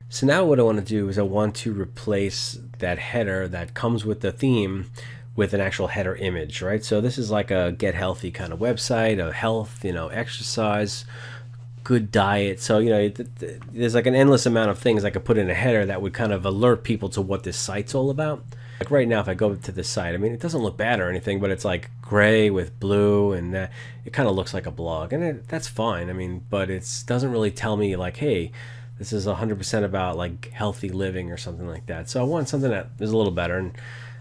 So now what I want to do is I want to replace that header that comes with the theme with an actual header image, right? So this is like a get healthy kind of website, a health, exercise, good diet. So, there's like an endless amount of things I could put in a header that would kind of alert people to what this site's all about. Like right now, if I go to this site, I mean, it doesn't look bad or anything, but it's like gray with blue, and it kind of looks like a blog, and that's fine. I mean, but it doesn't really tell me like, hey, this is 100% about like healthy living or something like that. So I want something that is a little better. And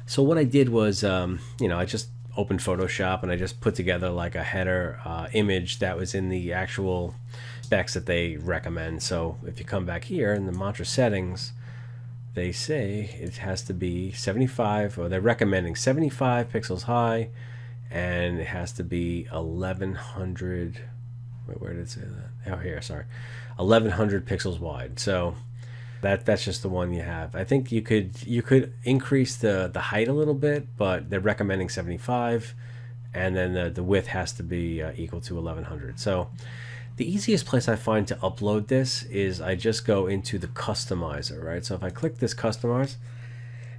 so what I did was, I just opened Photoshop and I just put together like a header image that was in the actual specs that they recommend. So if you come back here in the mantra settings, they say it has to be 75, or they're recommending 75 pixels high, and it has to be 1100. Wait, where did it say that? Oh, here, sorry, 1100 pixels wide. So that's just the one you have. I think you could increase the height a little bit, but they're recommending 75, and then the width has to be equal to 1100. So the easiest place I find to upload this is I just go into the customizer, right? So if I click this customize,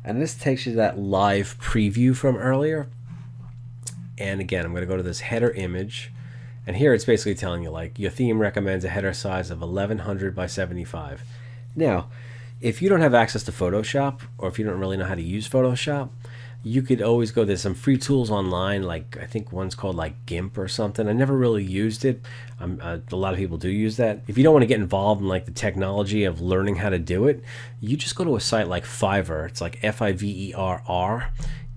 and this takes you to that live preview from earlier. And again, I'm going to go to this header image, and here it's basically telling you like your theme recommends a header size of 1100 by 75. Now, if you don't have access to Photoshop, or if you don't really know how to use Photoshop, you could always go, there's some free tools online, like I think one's called like GIMP or something. I never really used it. A lot of people do use that. If you don't want to get involved in like the technology of learning how to do it, you just go to a site like Fiverr. It's like Fiverr.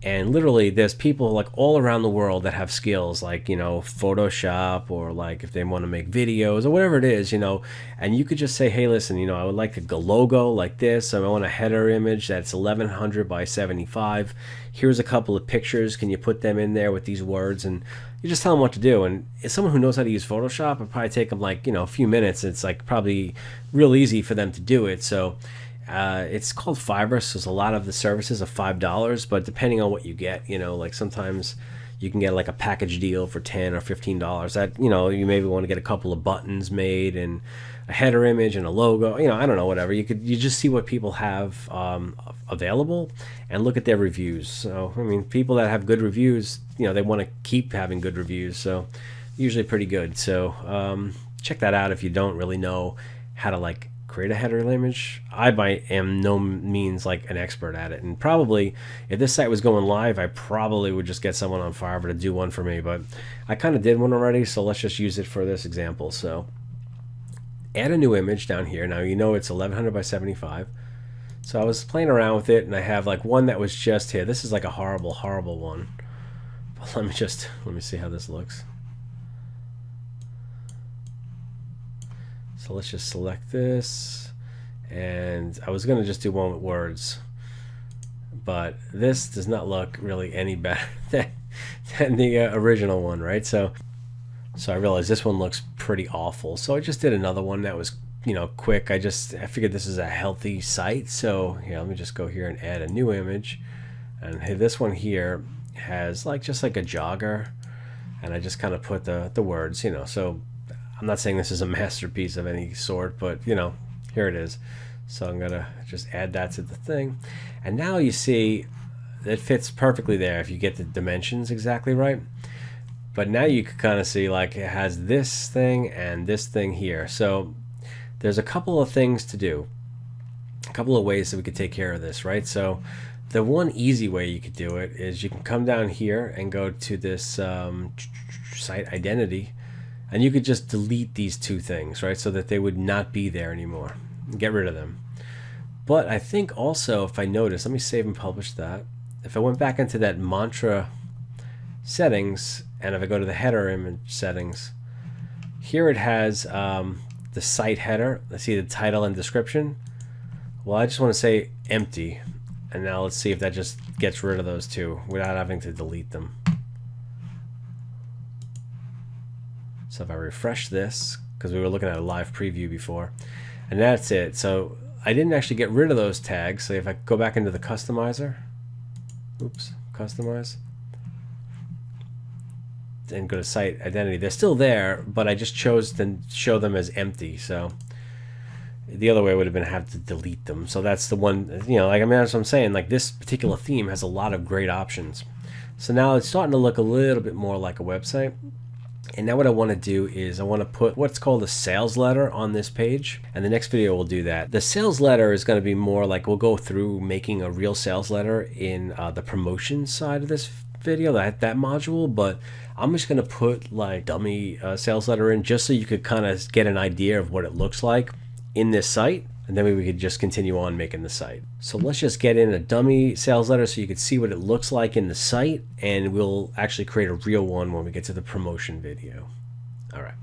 And literally there's people like all around the world that have skills like, Photoshop, or like if they want to make videos or whatever it is, and you could just say, hey, listen, I would like a logo like this. I want a header image that's 1100 by 75. Here's a couple of pictures. Can you put them in there with these words? And you just tell them what to do. And as someone who knows how to use Photoshop, it'd probably take them like, a few minutes. It's like probably real easy for them to do it. So it's called Fiverr, so a lot of the services are $5, but depending on what you get, like sometimes you can get like a package deal for $10 or $15. That you maybe want to get a couple of buttons made and a header image and a logo. I don't know, whatever. You just see what people have available and look at their reviews. So I mean, people that have good reviews, they want to keep having good reviews, so usually pretty good. So check that out if you don't really know how to like create a header image. I am no means like an expert at it, and probably if this site was going live, I probably would just get someone on Fiverr to do one for me, but I kind of did one already, so let's just use it for this example. So add a new image down here. Now it's 1100 by 75. So I was playing around with it, and I have like one that was just here. This is like a horrible one, but let me see how this looks. So let's just select this, and I was going to just do one with words, but this does not look really any better than the original one, right? So I realized this one looks pretty awful, so I just did another one that was quick. I figured this is a healthy site, so here, let me just go here and add a new image, and hey, this one here has like just like a jogger, and I just kind of put the words, so I'm not saying this is a masterpiece of any sort, but here it is. So I'm gonna just add that to the thing, and now you see it fits perfectly there if you get the dimensions exactly right. But now you can kind of see like it has this thing and this thing here. So there's a couple of things to do, a couple of ways that we could take care of this, right? So the one easy way you could do it is you can come down here and go to this site identity, and you could just delete these two things, right? So that they would not be there anymore. Get rid of them. But I think also, if I notice, let me save and publish that. If I went back into that mantra settings, and if I go to the header image settings, here it has the site header. Let's see the title and description. Well, I just want to say empty. And now let's see if that just gets rid of those two without having to delete them. So if I refresh this, because we were looking at a live preview before, and that's it. So I didn't actually get rid of those tags. So if I go back into the customizer, customize, and go to site identity, they're still there, but I just chose to show them as empty. So The other way would have been have to delete them. So that's the one, you know, like, I mean, that's what I'm saying. Like, this particular theme has a lot of great options. So now it's starting to look a little bit more like a website. And now what I want to do is I want to put what's called a sales letter on this page. And the next video will do that. The sales letter is going to be more like, we'll go through making a real sales letter in the promotion side of this video, that module. But I'm just going to put like dummy sales letter in just so you could kind of get an idea of what it looks like in this site. And then we could just continue on making the site. So let's just get in a dummy sales letter so you could see what it looks like in the site, and we'll actually create a real one when we get to the promotion video. All right.